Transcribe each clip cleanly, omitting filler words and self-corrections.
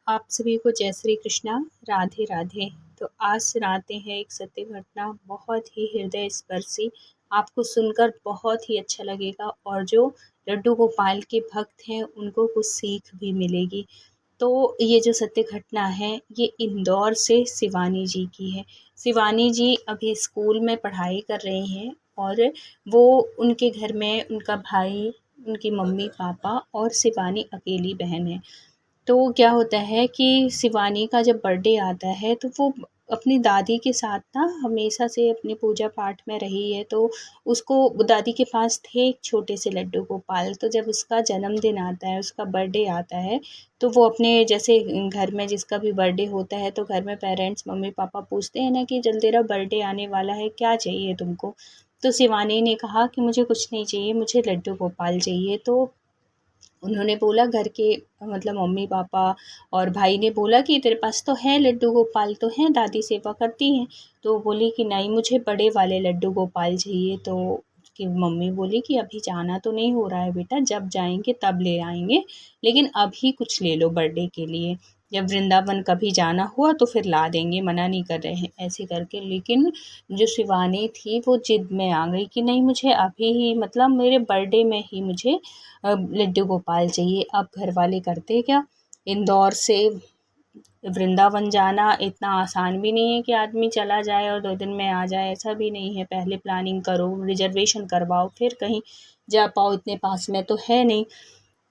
आप सभी को जय श्री कृष्णा, राधे राधे। तो आज सुनाते हैं एक सत्य घटना, बहुत ही हृदय स्पर्शी। आपको सुनकर बहुत ही अच्छा लगेगा और जो लड्डू गोपाल के भक्त हैं उनको कुछ सीख भी मिलेगी। तो ये जो सत्य घटना है ये इंदौर से शिवानी जी की है। शिवानी जी अभी स्कूल में पढ़ाई कर रही हैं और वो उनके घर में उनका भाई, उनकी मम्मी पापा और शिवानी अकेली बहन है। तो क्या होता है कि शिवानी का जब बर्थडे आता है तो वो अपनी दादी के साथ ना हमेशा से अपनी पूजा पाठ में रही है। तो उसको दादी के पास थे एक छोटे से लड्डू गोपाल। तो जब उसका जन्मदिन आता है, उसका बर्थडे आता है, तो वो अपने जैसे घर में जिसका भी बर्थडे होता है तो घर में पेरेंट्स मम्मी पापा पूछते हैं ना कि जल्दी तेरा बर्थडे आने वाला है, क्या चाहिए तुमको। तो शिवानी ने कहा कि मुझे कुछ नहीं चाहिए, मुझे लड्डू गोपाल चाहिए। तो उन्होंने बोला घर के मतलब मम्मी पापा और भाई ने बोला कि तेरे पास तो है लड्डू गोपाल, तो हैं, दादी सेवा करती हैं। तो वो बोली कि नहीं, मुझे बड़े वाले लड्डू गोपाल चाहिए। तो उसकी मम्मी बोली कि अभी जाना तो नहीं हो रहा है बेटा, जब जाएंगे तब ले आएंगे, लेकिन अभी कुछ ले लो बर्थडे के लिए, जब वृंदावन कभी जाना हुआ तो फिर ला देंगे, मना नहीं कर रहे हैं ऐसे करके। लेकिन जो शिवानी थी वो जिद में आ गई कि नहीं, मुझे अभी ही मतलब मेरे बर्थडे में ही मुझे लड्डू गोपाल चाहिए। अब घर वाले करते क्या, इंदौर से वृंदावन जाना इतना आसान भी नहीं है कि आदमी चला जाए और 2 दिन में आ जाए, ऐसा भी नहीं है। पहले प्लानिंग करो, रिजर्वेशन करवाओ, फिर कहीं जा पाओ, इतने पास में तो है नहीं।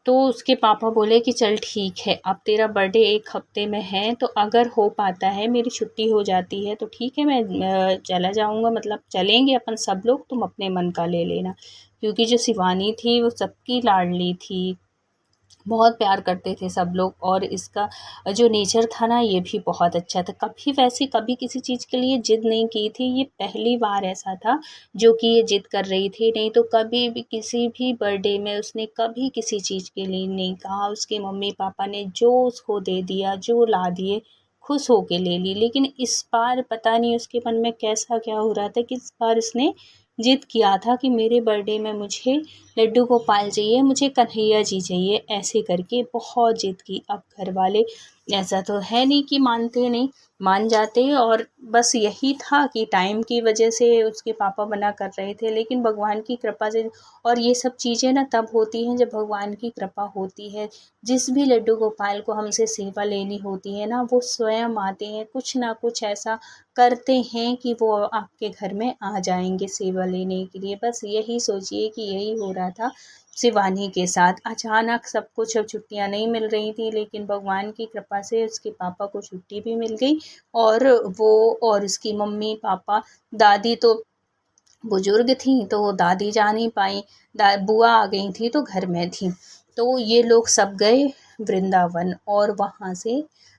तो उसके पापा बोले कि चल ठीक है, अब तेरा बर्थडे 1 हफ्ते में है, तो अगर हो पाता है, मेरी छुट्टी हो जाती है तो ठीक है, मैं चला जाऊँगा, मतलब चलेंगे अपन सब लोग, तुम अपने मन का ले लेना। क्योंकि जो शिवानी थी वो सबकी लाडली थी, बहुत प्यार करते थे सब लोग, और इसका जो नेचर था ना ये भी बहुत अच्छा था। कभी वैसे कभी किसी चीज़ के लिए ज़िद नहीं की थी, ये पहली बार ऐसा था जो कि ये ज़िद कर रही थी। नहीं तो कभी भी किसी भी बर्थडे में उसने कभी किसी चीज़ के लिए नहीं कहा। उसके मम्मी पापा ने जो उसको दे दिया, जो ला दिए, खुश होके ले ली। लेकिन इस बार पता नहीं उसके मन में कैसा क्या हो रहा था कि इस बार उसने ज़िद किया था कि मेरे बर्थडे में मुझे लड्डू गोपाल चाहिए, मुझे कन्हैया जी चाहिए, ऐसे करके बहुत ज़िद की। अब घर वाले ऐसा तो है नहीं कि मानते नहीं, मान जाते। और बस यही था कि टाइम की वजह से उसके पापा मना कर रहे थे, लेकिन भगवान की कृपा से, और ये सब चीज़ें ना तब होती हैं जब भगवान की कृपा होती है। जिस भी लड्डू गोपाल को हमसे सेवा लेनी होती है ना, वो स्वयं आते हैं, कुछ ना कुछ ऐसा करते हैं कि वो आपके घर में आ जाएंगे सेवा लेने के लिए। बस यही सोचिए कि यही हो रहा था शिवानी के साथ। अचानक सब कुछ, अब छुट्टियां नहीं मिल रही थी, लेकिन भगवान की कृपा से उसके पापा को छुट्टी भी मिल गई। और वो और उसकी मम्मी पापा, दादी तो बुजुर्ग थी तो वो दादी जा नहीं पाई, बुआ आ गई थी तो घर में थी। तो ये लोग सब गए वृंदावन, और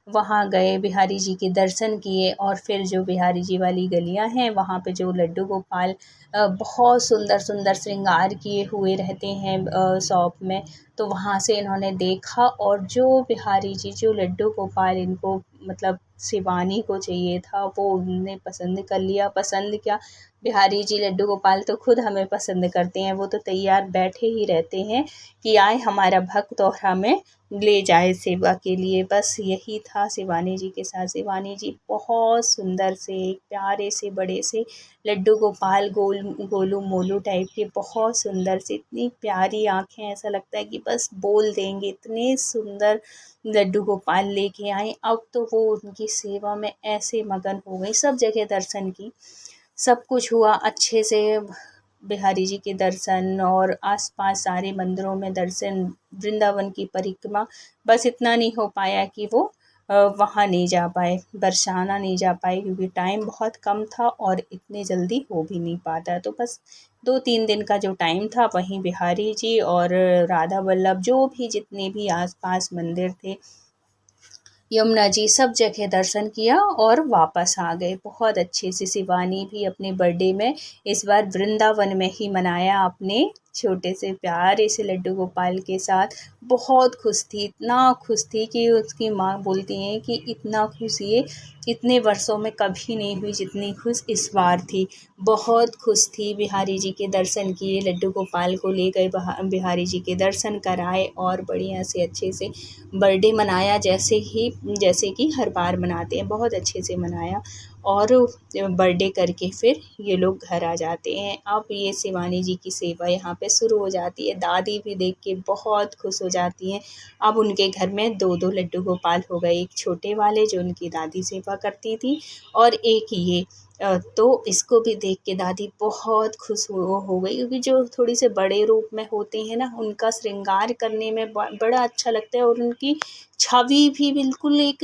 वहाँ गए, बिहारी जी के दर्शन किए। और फिर जो बिहारी जी वाली गलियाँ हैं वहाँ पे जो लड्डू गोपाल बहुत सुंदर सुंदर श्रृंगार किए हुए रहते हैं शॉप में, तो वहाँ से इन्होंने देखा। और जो बिहारी जी, जो लड्डू गोपाल इनको मतलब शिवानी को चाहिए था, वो उन्होंने पसंद कर लिया। पसंद क्या, बिहारी जी लड्डू गोपाल तो खुद हमें पसंद करते हैं, वो तो तैयार बैठे ही रहते हैं कि आए हमारा भक्त और हमें ले जाए सेवा के लिए। बस यही था शिवानी जी के साथ। शिवानी जी बहुत सुंदर से एक प्यारे से बड़े से लड्डू गोपाल, गोलू मोलू टाइप के, बहुत सुंदर से, इतनी प्यारी आँखें, ऐसा लगता है कि बस बोल देंगे, इतने सुंदर लड्डू गोपाल लेके आए। अब तो वो उनकी सेवा में ऐसे मगन हो गई, सब जगह दर्शन की, सब कुछ हुआ अच्छे से। बिहारी जी के दर्शन और आसपास सारे मंदिरों में दर्शन, वृंदावन की परिक्रमा। बस इतना नहीं हो पाया कि वो वहाँ नहीं जा पाए, बरसाना नहीं जा पाए, क्योंकि टाइम बहुत कम था और इतने जल्दी हो भी नहीं पाता। तो बस 2-3 दिन का जो टाइम था, वहीं बिहारी जी और राधा वल्लभ, जो भी जितने भी आसपास मंदिर थे, यमुना जी, सब जगह दर्शन किया और वापस आ गए बहुत अच्छे से। शिवानी भी अपने बर्थडे में इस बार वृंदावन में ही मनाया अपने छोटे से प्यारे से लड्डू गोपाल के साथ बहुत खुश थी, इतना खुश थी कि उसकी माँ बोलती हैं कि इतना खुश ये इतने वर्षों में कभी नहीं हुई जितनी खुश इस बार थी। बहुत खुश थी, बिहारी जी के दर्शन किए, लड्डू गोपाल को ले गए, बिहारी जी के दर्शन कराए और बढ़िया से अच्छे से बर्थडे मनाया, जैसे कि हर बार मनाते हैं, बहुत अच्छे से मनाया। और बर्थडे करके फिर ये लोग घर आ जाते हैं। अब ये शिवानी जी की सेवा यहाँ पे शुरू हो जाती है। दादी भी देख के बहुत खुश हो जाती हैं। अब उनके घर में 2-2 लड्डू गोपाल हो गए, एक छोटे वाले जो उनकी दादी सेवा करती थी और एक ये। तो इसको भी देख के दादी बहुत खुश हो गई, क्योंकि जो थोड़ी से बड़े रूप में होते हैं ना, उनका श्रृंगार करने में बड़ा अच्छा लगता है और उनकी छवि भी बिल्कुल एक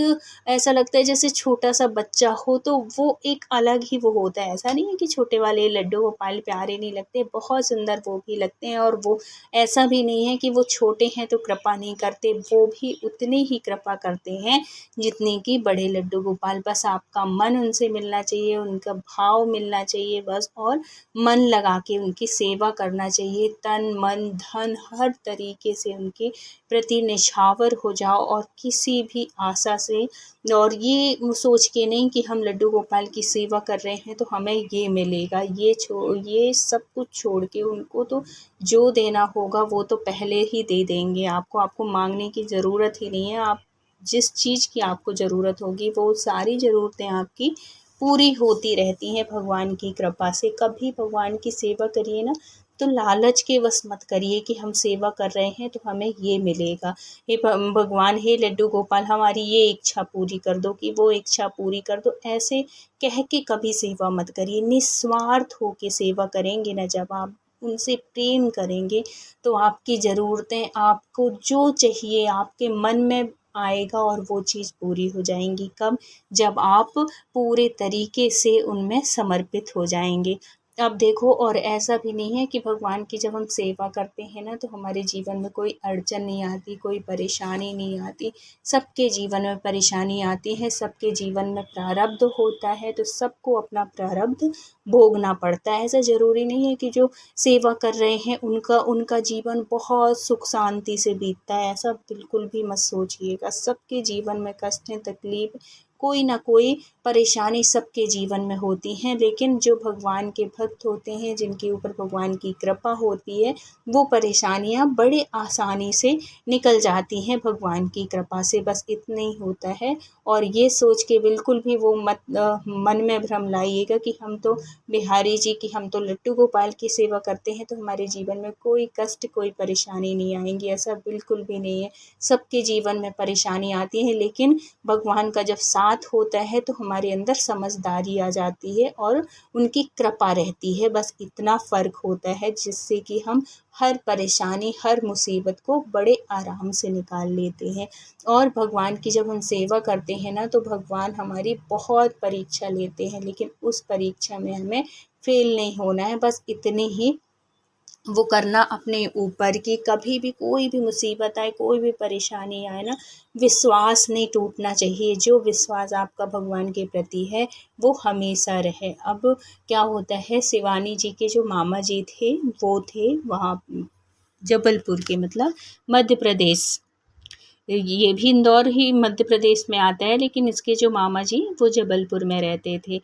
ऐसा लगता है जैसे छोटा सा बच्चा हो, तो वो एक अलग ही वो होता है। ऐसा नहीं है कि छोटे वाले लड्डू गोपाल प्यारे नहीं लगते, बहुत सुंदर वो भी लगते हैं। और वो ऐसा भी नहीं है कि वो छोटे हैं तो कृपा नहीं करते, वो भी उतने ही कृपा करते हैं जितने कि बड़े लड्डू गोपाल। बस आपका मन उनसे मिलना चाहिए, उनका भाव मिलना चाहिए बस, और मन लगा के उनकी सेवा करना चाहिए, तन मन धन हर तरीके से उनके प्रति निछावर हो जाओ, और किसी भी आशा से और ये सोच के नहीं कि हम लड्डू गोपाल की सेवा कर रहे हैं तो हमें ये मिलेगा, ये सब कुछ छोड़ के उनको तो जो देना होगा वो तो पहले ही दे देंगे आपको। आपको मांगने की ज़रूरत ही नहीं है। आप जिस चीज़ की आपको ज़रूरत होगी वो सारी ज़रूरतें आपकी पूरी होती रहती हैं भगवान की कृपा से। कभी भगवान की सेवा करिए ना तो लालच के वश मत करिए कि हम सेवा कर रहे हैं तो हमें ये मिलेगा। हे भगवान, हे लड्डू गोपाल, हमारी ये इच्छा पूरी कर दो, कि वो इच्छा पूरी कर दो, ऐसे कह के कभी सेवा मत करिए। निस्वार्थ हो के सेवा करेंगे ना जब आप, उनसे प्रेम करेंगे, तो आपकी ज़रूरतें, आपको जो चाहिए आपके मन में आएगा और वो चीज़ पूरी हो जाएंगी। कब? जब आप पूरे तरीके से उनमें समर्पित हो जाएंगे। अब देखो, और ऐसा भी नहीं है कि भगवान की जब हम सेवा करते हैं ना तो हमारे जीवन में कोई अड़चन नहीं आती, कोई परेशानी नहीं आती। सबके जीवन में परेशानी आती है, सबके जीवन में प्रारब्ध होता है, तो सबको अपना प्रारब्ध भोगना पड़ता है। ऐसा ज़रूरी नहीं है कि जो सेवा कर रहे हैं उनका जीवन बहुत सुख शांति से बीतता है, ऐसा बिल्कुल भी मत सोचिएगा। सबके जीवन में कष्ट हैं, तकलीफ, कोई ना कोई परेशानी सबके जीवन में होती हैं, लेकिन जो भगवान के भक्त होते हैं, जिनके ऊपर भगवान की कृपा होती है, वो परेशानियाँ बड़े आसानी से निकल जाती हैं भगवान की कृपा से। बस इतना ही होता है। और ये सोच के बिल्कुल भी वो मत मन में भ्रम लाइएगा कि हम तो बिहारी जी की, हम तो लड्डू गोपाल की सेवा करते हैं तो हमारे जीवन में कोई कष्ट, कोई परेशानी नहीं आएंगी। ऐसा बिल्कुल भी नहीं है। सबके जीवन में परेशानी आती है, लेकिन भगवान का जब साथ होता है तो हमारे अंदर समझदारी आ जाती है और उनकी कृपा रहती है। बस इतना फ़र्क होता है, जिससे कि हम हर परेशानी, हर मुसीबत को बड़े आराम से निकाल लेते हैं। और भगवान की जब हम सेवा करते हैं ना तो भगवान हमारी बहुत परीक्षा लेते हैं, लेकिन उस परीक्षा में हमें फेल नहीं होना है। बस इतने ही वो करना अपने ऊपर, कि कभी भी कोई भी मुसीबत आए, कोई भी परेशानी आए ना, विश्वास नहीं टूटना चाहिए। जो विश्वास आपका भगवान के प्रति है वो हमेशा रहे। अब क्या होता है, शिवानी जी के जो मामा जी थे वो थे वहाँ जबलपुर के, मतलब मध्य प्रदेश। ये भी इंदौर ही मध्य प्रदेश में आता है, लेकिन इसके जो मामा जी वो जबलपुर में रहते थे।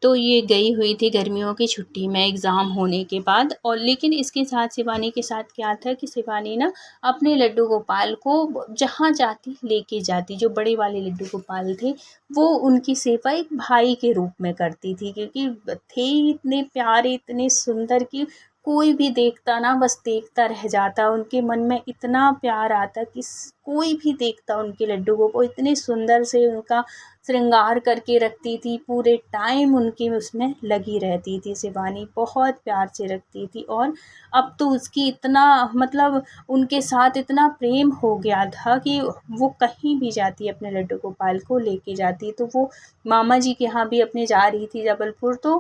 तो ये गई हुई थी गर्मियों की छुट्टी में एग्ज़ाम होने के बाद। और लेकिन इसके साथ शिवानी के साथ क्या था कि शिवानी ना अपने लड्डू गोपाल को जहाँ जाती लेके जाती। जो बड़े वाले लड्डू गोपाल थे वो उनकी सेवा एक भाई के रूप में करती थी, क्योंकि थे इतने प्यारे, इतने सुंदर कि कोई भी देखता ना बस देखता रह जाता। उनके मन में इतना प्यार आता कि कोई भी देखता उनके लड्डू को इतने सुंदर से उनका श्रृंगार करके रखती थी, पूरे टाइम उनकी उसमें लगी रहती थी। शिवानी बहुत प्यार से रखती थी। और अब तो उसकी इतना, मतलब उनके साथ इतना प्रेम हो गया था कि वो कहीं भी जाती अपने लड्डू गोपाल को लेके जाती। तो वो मामा जी के यहाँ भी अपने जा रही थी जबलपुर, तो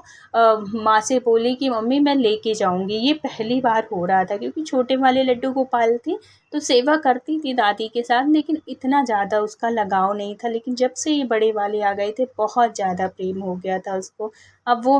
माँ से बोली कि मम्मी मैं लेके जाऊँगी। ये पहली बार हो रहा था, क्योंकि छोटे वाले लड्डू गोपाल थे तो सेवा करती थी दादी के साथ, लेकिन इतना ज़्यादा उसका लगाव नहीं था। लेकिन जब से ये बड़े वाले आ गए थे बहुत ज़्यादा प्रेम हो गया था उसको। अब वो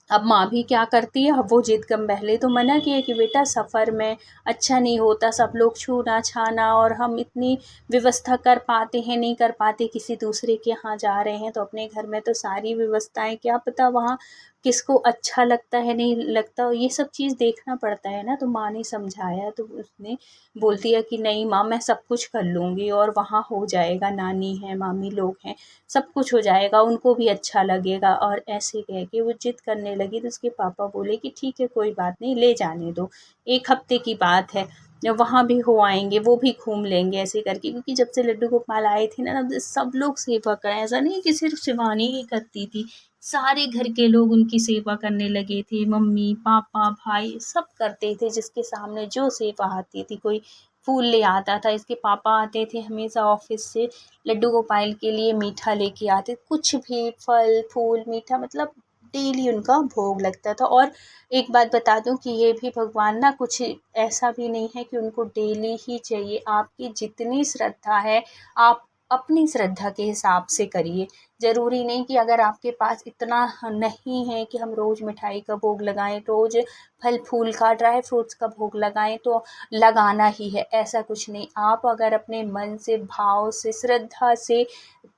अब माँ भी क्या करती है, अब वो ज़िद कम, पहले तो मना किया कि बेटा सफ़र में अच्छा नहीं होता, सब लोग छूना छाना, और हम इतनी व्यवस्था कर पाते हैं नहीं कर पाते, किसी दूसरे के यहाँ जा रहे हैं तो अपने घर में तो सारी व्यवस्थाएं, क्या पता वहाँ किसको अच्छा लगता है नहीं लगता, ये सब चीज़ देखना पड़ता है ना। तो माँ ने समझाया तो उसने बोल दिया कि नहीं माँ, मैं सब कुछ कर लूँगी और वहाँ हो जाएगा, नानी है मामी लोग हैं, सब कुछ हो जाएगा, उनको भी अच्छा लगेगा। और ऐसे कह के वो ज़िद करने लगी तो उसके पापा बोले कि ठीक है कोई बात नहीं, ले जाने दो, 1 हफ़्ते की बात है, वहाँ भी हो आएँगे, वो भी घूम लेंगे ऐसे करके। क्योंकि जब से लड्डू गोपाल आए थे ना, तब से सब लोग सेवा करें, ऐसा नहीं है कि सिर्फ़ शिवानी ही करती थी, सारे घर के लोग उनकी सेवा करने लगे थे, मम्मी, पापा, भाई सब करते थे, जिसके सामने जो सेवा आती थी। कोई फूल ले आता था, इसके पापा आते थे हमेशा ऑफ़िस से, लड्डू गोपाल के लिए मीठा लेके आते, कुछ भी फल फूल मीठा, मतलब डेली उनका भोग लगता था। और एक बात बता दूं कि ये भी भगवान ना कुछ ऐसा भी नहीं है कि उनको डेली ही चाहिए, आपकी जितनी श्रद्धा है आप अपनी श्रद्धा के हिसाब से करिए। ज़रूरी नहीं कि अगर आपके पास इतना नहीं है कि हम रोज़ मिठाई का भोग लगाएं, रोज़ फल फूल का ड्राई फ्रूट्स का भोग लगाएं तो लगाना ही है, ऐसा कुछ नहीं। आप अगर अपने मन से, भाव से, श्रद्धा से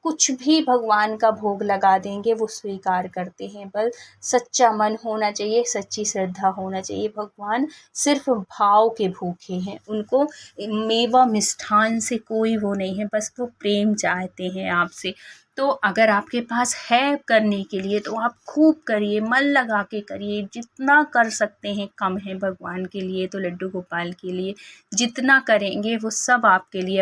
कुछ भी भगवान का भोग लगा देंगे, वो स्वीकार करते हैं। बस सच्चा मन होना चाहिए, सच्ची श्रद्धा होना चाहिए। भगवान सिर्फ भाव के भूखे हैं, उनको मेवा मिष्ठान से कोई वो नहीं है, बस वो प्रेम चाहते हैं आपसे। तो अगर आपके पास है करने के लिए तो आप खूब करिए, मन लगा के करिए, जितना कर सकते हैं कम है भगवान के लिए, तो लड्डू गोपाल के लिए जितना करेंगे वो सब आपके लिए।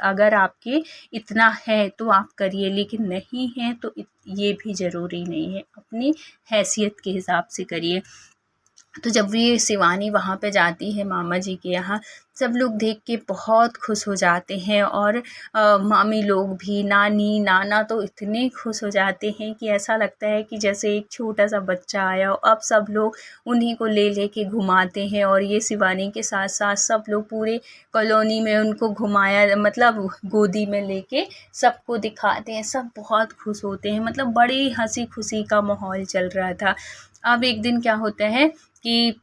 अगर आपके इतना है तो आप करिए, लेकिन नहीं है तो ये भी ज़रूरी नहीं है, अपनी हैसियत के हिसाब से करिए। तो जब ये शिवानी वहाँ पे जाती है मामा जी के यहाँ, सब लोग देख के बहुत खुश हो जाते हैं, और मामी लोग भी, नानी नाना तो इतने खुश हो जाते हैं कि ऐसा लगता है कि जैसे एक छोटा सा बच्चा आया हो। अब सब लोग उन्हीं को ले लेके घुमाते हैं, और ये शिवानी के साथ साथ सब लोग पूरे कॉलोनी में उनको घुमाया, मतलब गोदी में लेके सबको दिखाते हैं, सब बहुत खुश होते हैं, मतलब बड़ी हंसी खुशी का माहौल चल रहा था। अब एक दिन क्या होता है कि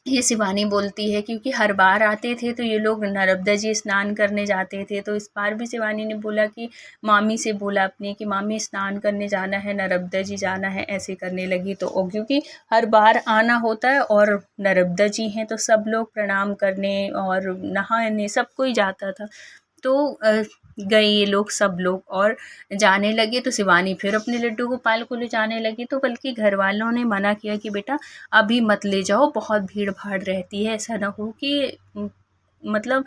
ये शिवानी बोलती है, क्योंकि हर बार आते थे तो ये लोग नर्मदा जी स्नान करने जाते थे, तो इस बार भी शिवानी ने बोला कि मामी से बोला अपने कि मामी स्नान करने जाना है, नर्मदा जी जाना है, ऐसे करने लगी। तो क्योंकि हर बार आना होता है और नर्मदा जी हैं तो सब लोग प्रणाम करने और नहाने सब कोई जाता था। तो गए ये लोग सब लोग और जाने लगे, तो शिवानी फिर अपने लड्डू गोपाल को ले जाने लगी। तो बल्कि घर वालों ने मना किया कि बेटा अभी मत ले जाओ, बहुत भीड़ भाड़ रहती है, ऐसा ना हो कि मतलब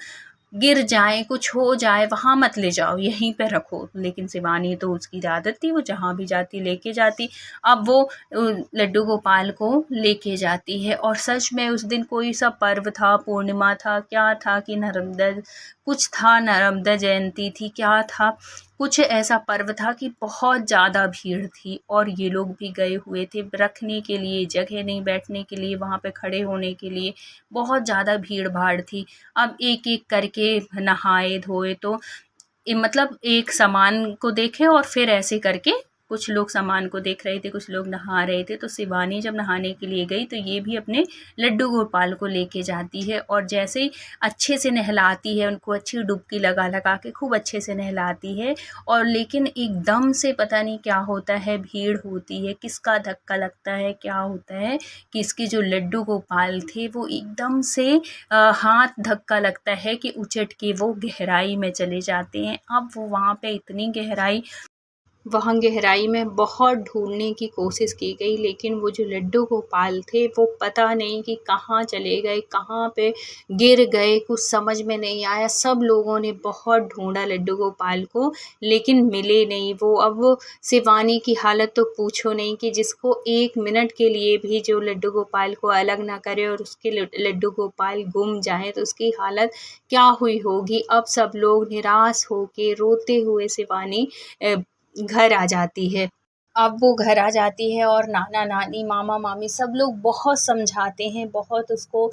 गिर जाए, कुछ हो जाए, वहाँ मत ले जाओ, यहीं पे रखो। लेकिन शिवानी तो उसकी आदत थी, वो जहाँ भी जाती लेके जाती। अब वो लड्डू गोपाल को लेके जाती है, और सच में उस दिन कोई सा पर्व था, पूर्णिमा था, क्या था कि नर्मदा कुछ था, नर्मदा जयंती थी, क्या था, कुछ ऐसा पर्व था कि बहुत ज़्यादा भीड़ थी। और ये लोग भी गए हुए थे, रखने के लिए जगह नहीं, बैठने के लिए, वहाँ पे खड़े होने के लिए बहुत ज़्यादा भीड़ भाड़ थी। अब एक एक करके नहाए धोए, तो मतलब एक सामान को देखे और फिर ऐसे करके कुछ लोग सामान को देख रहे थे, कुछ लोग नहा रहे थे। तो शिवानी जब नहाने के लिए गई तो ये भी अपने लड्डू गोपाल को लेके जाती है, और जैसे ही अच्छे से नहलाती है, उनको अच्छी डुबकी लगा लगा के खूब अच्छे से नहलाती है। और लेकिन एकदम से पता नहीं क्या होता है, भीड़ होती है, किसका धक्का लगता है, क्या होता है कि इसके जो लड्डू गोपाल थे वो एकदम से हाथ धक्का लगता है कि उचट के वो गहराई में चले जाते हैं। अब वो वहाँ पे इतनी गहराई, वहाँ गहराई में बहुत ढूंढने की कोशिश की गई, लेकिन वो जो लड्डू गोपाल थे वो पता नहीं कि कहाँ चले गए, कहाँ पे गिर गए, कुछ समझ में नहीं आया। सब लोगों ने बहुत ढूंढा लड्डू गोपाल को, लेकिन मिले नहीं वो। अब शिवानी की हालत तो पूछो नहीं, कि जिसको 1 मिनट के लिए भी जो लड्डू गोपाल को अलग ना करे और उसके लड्डू गोपाल गुम जाए तो उसकी हालत क्या हुई होगी। अब सब लोग निराश होके रोते हुए शिवानी घर आ जाती है। अब वो घर आ जाती है और नाना-नानी, मामा-मामी सब लोग बहुत समझाते हैं, बहुत उसको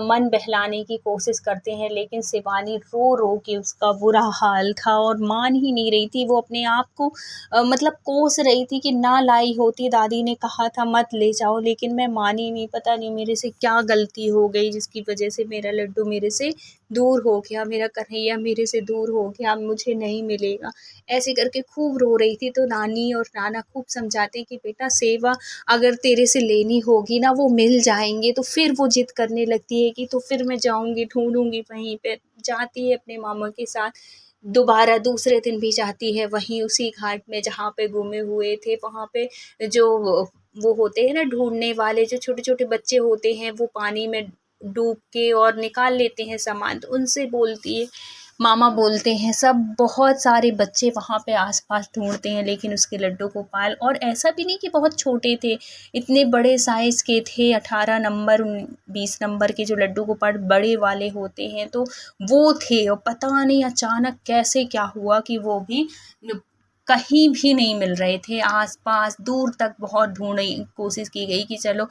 मन बहलाने की कोशिश करते हैं, लेकिन शिवानी रो-रो के उसका बुरा हाल था और मान ही नहीं रही थी। वो अपने आप को मतलब कोस रही थी कि ना लाई होती, दादी ने कहा था मत ले जाओ, लेकिन मैं मानी नहीं। पता नहीं मेरे से क्या गलती हो गई जिसकी वजह से मेरा लड्डू मेरे से दूर हो गया, मेरा कन्हैया मेरे से दूर हो गया, अब मुझे नहीं मिलेगा। ऐसे करके खूब रो रही थी, तो नानी और नाना खूब समझाते कि बेटा सेवा अगर तेरे से लेनी होगी ना, वो मिल जाएँगे। तो फिर वो ज़िद करने लगती है कि तो फिर मैं जाऊँगी, ढूँढूँगी वहीं पे। जाती है अपने मामा के साथ, दोबारा दूसरे दिन भी जाती है वहीं उसी घाट में जहाँ पे गुमे हुए थे। वहाँ पे जो वो होते हैं ना ढूँढने वाले, जो छोटे-छोटे बच्चे होते हैं, वो पानी में डूब के और निकाल लेते हैं सामान, तो उनसे बोलती है। मामा बोलते हैं, सब बहुत सारे बच्चे वहाँ पे आस-पास ढूँढते हैं, लेकिन उसके लड्डू गोपाल, और ऐसा भी नहीं कि बहुत छोटे थे, इतने बड़े साइज़ के थे। 18 नंबर 20 नंबर के जो लड्डू गोपाल बड़े वाले होते हैं, तो वो थे। और पता नहीं अचानक कैसे क्या हुआ कि वो भी कहीं भी नहीं मिल रहे थे। आस-पास दूर तक बहुत ढूँढी कोशिश की गई कि चलो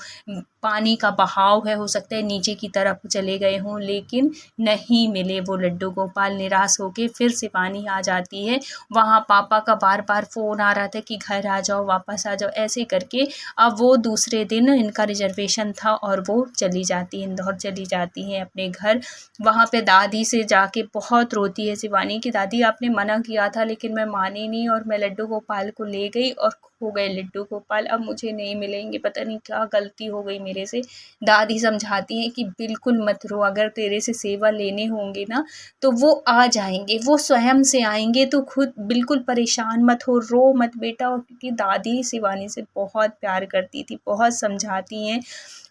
पानी का बहाव है, हो सकता है नीचे की तरफ चले गए हों, लेकिन नहीं मिले वो लड्डू गोपाल। निराश होके फिर शिवानी आ जाती है। वहाँ पापा का बार-बार फ़ोन आ रहा था कि घर आ जाओ, वापस आ जाओ, ऐसे करके अब वो दूसरे दिन इनका रिज़र्वेशन था और वो चली जाती हैं, इंदौर चली जाती हैं अपने घर। वहाँ पे दादी से जाके बहुत रोती है शिवानी कि दादी आपने मना किया था, लेकिन मैं मानी नहीं और मैं लड्डू गोपाल को ले गई और खो गए लड्डू गोपाल, अब मुझे नहीं मिलेंगे, पता नहीं क्या गलती हो गई मेरे से। दादी समझाती हैं कि बिल्कुल मत रो, अगर तेरे से सेवा लेने होंगे ना तो वो आ जाएँगे, वो स्वयं से आएँगे, तो खुद बिल्कुल परेशान मत हो, रो मत बेटा। और क्योंकि दादी शिवानी से बहुत प्यार करती थी, बहुत समझाती हैं।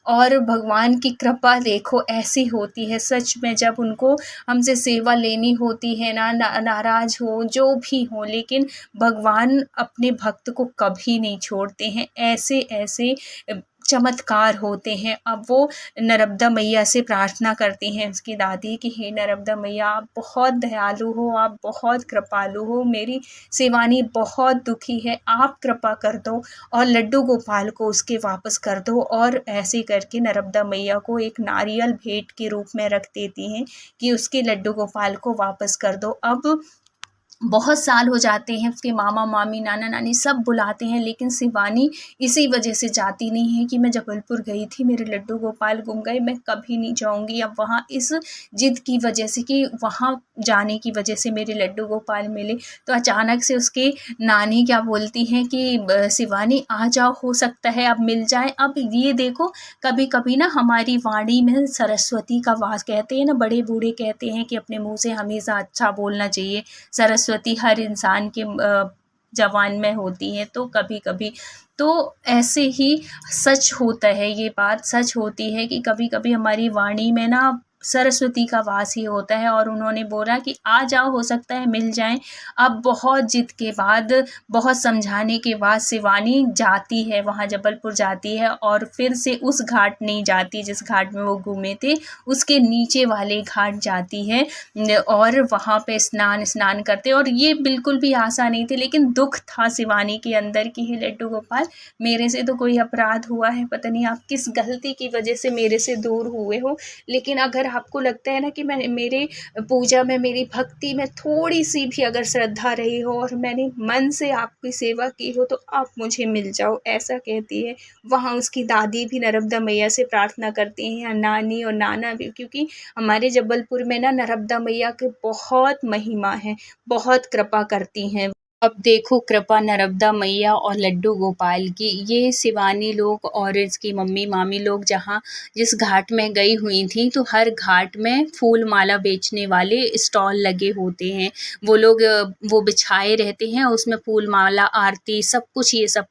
और भगवान की कृपा देखो ऐसी होती है सच में, जब उनको हमसे सेवा लेनी होती है ना, नाराज़ हो जो भी हो, लेकिन भगवान अपने भक्त को कभी नहीं छोड़ते हैं। ऐसे-ऐसे चमत्कार होते हैं। अब वो नर्मदा मैया से प्रार्थना करती हैं उसकी दादी कि हे नर्मदा मैया, आप बहुत दयालु हो, आप बहुत कृपालु हो, मेरी शिवानी बहुत दुखी है, आप कृपा कर दो और लड्डू गोपाल को उसके वापस कर दो। और ऐसे करके नर्मदा मैया को एक नारियल भेंट के रूप में रख देती हैं कि उसके लड्डू गोपाल को वापस कर दो। अब बहुत साल हो जाते हैं, उसके मामा-मामी, नाना-नानी सब बुलाते हैं, लेकिन शिवानी इसी वजह से जाती नहीं है कि मैं जबलपुर गई थी, मेरे लड्डू गोपाल गुम गए, मैं कभी नहीं जाऊँगी अब वहाँ, इस ज़िद की वजह से कि वहाँ जाने की वजह से मेरे लड्डू गोपाल मिले। तो अचानक से उसकी नानी क्या बोलती हैं कि शिवानी आ जाओ, हो सकता है अब मिल जाएँ। अब ये देखो, कभी-कभी ना हमारी वाणी में सरस्वती का वास, कहते हैं ना बड़े बूढ़े कहते हैं कि अपने मुँह से हमेशा अच्छा बोलना चाहिए। सरस्वती हर इंसान के ज़बान में होती हैं, तो कभी-कभी तो ऐसे ही सच होता है, ये बात सच होती है कि कभी-कभी हमारी वाणी में ना सरस्वती का वास ही होता है। और उन्होंने बोला कि आ जाओ, हो सकता है मिल जाएँ। अब बहुत ज़िद के बाद, बहुत समझाने के बाद शिवानी जाती है वहाँ, जबलपुर जाती है और फिर से उस घाट नहीं जाती जिस घाट में वो घूमे थे, उसके नीचे वाले घाट जाती है और वहाँ पे स्नान करते। और ये बिल्कुल भी आशा नहीं थी, लेकिन दुःख था शिवानी के अंदर कि हे लड्डू गोपाल, मेरे से तो कोई अपराध हुआ है, पता नहीं आप किस गलती की वजह से मेरे से दूर हुए हो, लेकिन अगर आपको लगता है ना कि मैं मेरे पूजा में, मेरी भक्ति में थोड़ी-सी भी अगर श्रद्धा रही हो और मैंने मन से आपकी सेवा की हो, तो आप मुझे मिल जाओ, ऐसा कहती है। वहाँ उसकी दादी भी नर्मदा मैया से प्रार्थना करती हैं, नानी और नाना भी, क्योंकि हमारे जबलपुर में ना नर्मदा मैया की बहुत महिमा है, बहुत कृपा करती हैं। अब देखो कृपा नर्मदा मैया और लड्डू गोपाल की, ये शिवानी लोग और इसकी मम्मी-मामी लोग जहाँ जिस घाट में गई हुई थीं, तो हर घाट में फूल माला बेचने वाले स्टॉल लगे होते हैं। वो लोग वो बिछाए रहते हैं, उसमें फूल माला, आरती सब कुछ ये सब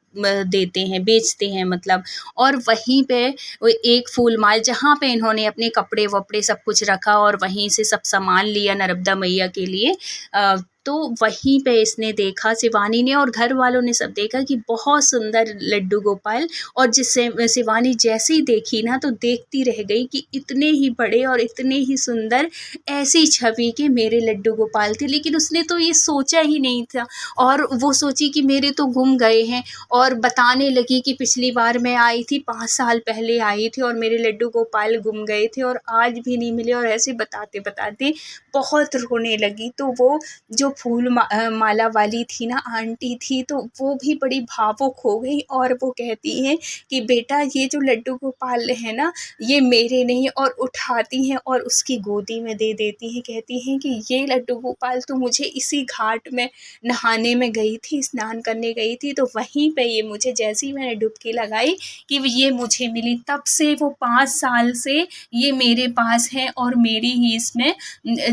देते हैं, बेचते हैं मतलब। और वहीं पे वो एक फूल माल जहाँ पे इन्होंने अपने कपड़े-वपड़े सब कुछ रखा और वहीं से सब सामान लिया नर्मदा मैया के लिए, तो वहीं पे इसने देखा, शिवानी ने और घर वालों ने सब देखा कि बहुत सुंदर लड्डू गोपाल। और जिससे शिवानी जैसे ही देखी ना तो देखती रह गई कि इतने ही बड़े और इतने ही सुंदर ऐसी छवि के मेरे लड्डू गोपाल थे। लेकिन उसने तो ये सोचा ही नहीं था और वो सोची कि मेरे तो गुम गए हैं, और बताने लगी कि पिछली बार मैं आई थी 5 साल पहले आई थी और मेरे लड्डू गोपाल गुम गए थे और आज भी नहीं मिले। और ऐसे बताते-बताते बहुत रोने लगी। तो वो जो माला वाली थी ना आंटी थी, तो वो भी बड़ी भावुक हो गई और वो कहती हैं कि बेटा ये जो लड्डू गोपाल है ना ये मेरे नहीं, और उठाती हैं और उसकी गोदी में दे देती हैं। कहती हैं कि ये लड्डू गोपाल तो मुझे इसी घाट में नहाने में गई थी, स्नान करने गई थी, तो वहीं पे ये मुझे जैसे ही मैंने डुबकी लगाई कि ये मुझे मिली। तब से वो 5 साल से ये मेरे पास है और मेरी ही इसमें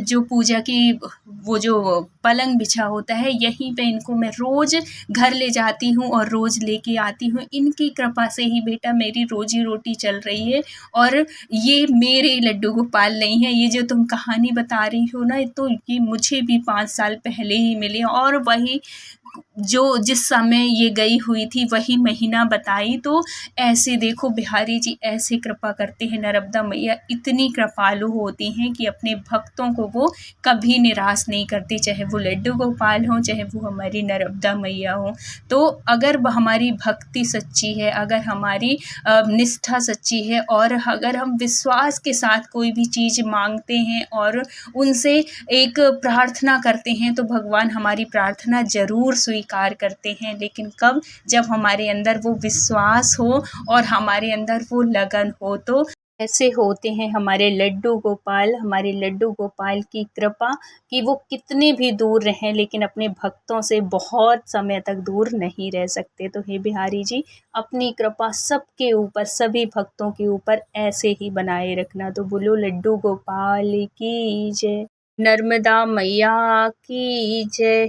जो पूजा की वो जो पलंग बिछा होता है यहीं पे इनको मैं रोज़ घर ले जाती हूँ और रोज़ लेके आती हूँ। इनकी कृपा से ही बेटा मेरी रोजी रोटी चल रही है। और ये मेरे लड्डू गोपाल नहीं है, ये जो तुम कहानी बता रही हो ना तो ये मुझे भी 5 साल पहले ही मिले, और वही जो जिस समय ये गई हुई थी वही महीना बताई। तो ऐसे देखो बिहारी जी ऐसे कृपा करते हैं, नर्मदा मैया इतनी कृपालु होती हैं कि अपने भक्तों को वो कभी निराश नहीं करती, चाहे वो लड्डू गोपाल हों चाहे वो हमारी नर्मदा मैया हों। तो अगर हमारी भक्ति सच्ची है, अगर हमारी निष्ठा सच्ची है और अगर हम विश्वास के साथ कोई भी चीज़ मांगते हैं और उनसे एक प्रार्थना करते हैं तो भगवान हमारी प्रार्थना ज़रूर स्वीकार करते हैं। लेकिन कब? जब हमारे अंदर वो विश्वास हो और हमारे अंदर वो लगन हो। तो ऐसे होते हैं हमारे लड्डू गोपाल की कृपा कि वो कितने भी दूर रहें लेकिन अपने भक्तों से बहुत समय तक दूर नहीं रह सकते। तो हे बिहारी जी अपनी कृपा सबके ऊपर, सभी भक्तों के ऊपर ऐसे ही बनाए रखना। तो बोलो लड्डू गोपाल की जय, नर्मदा मैया की जय।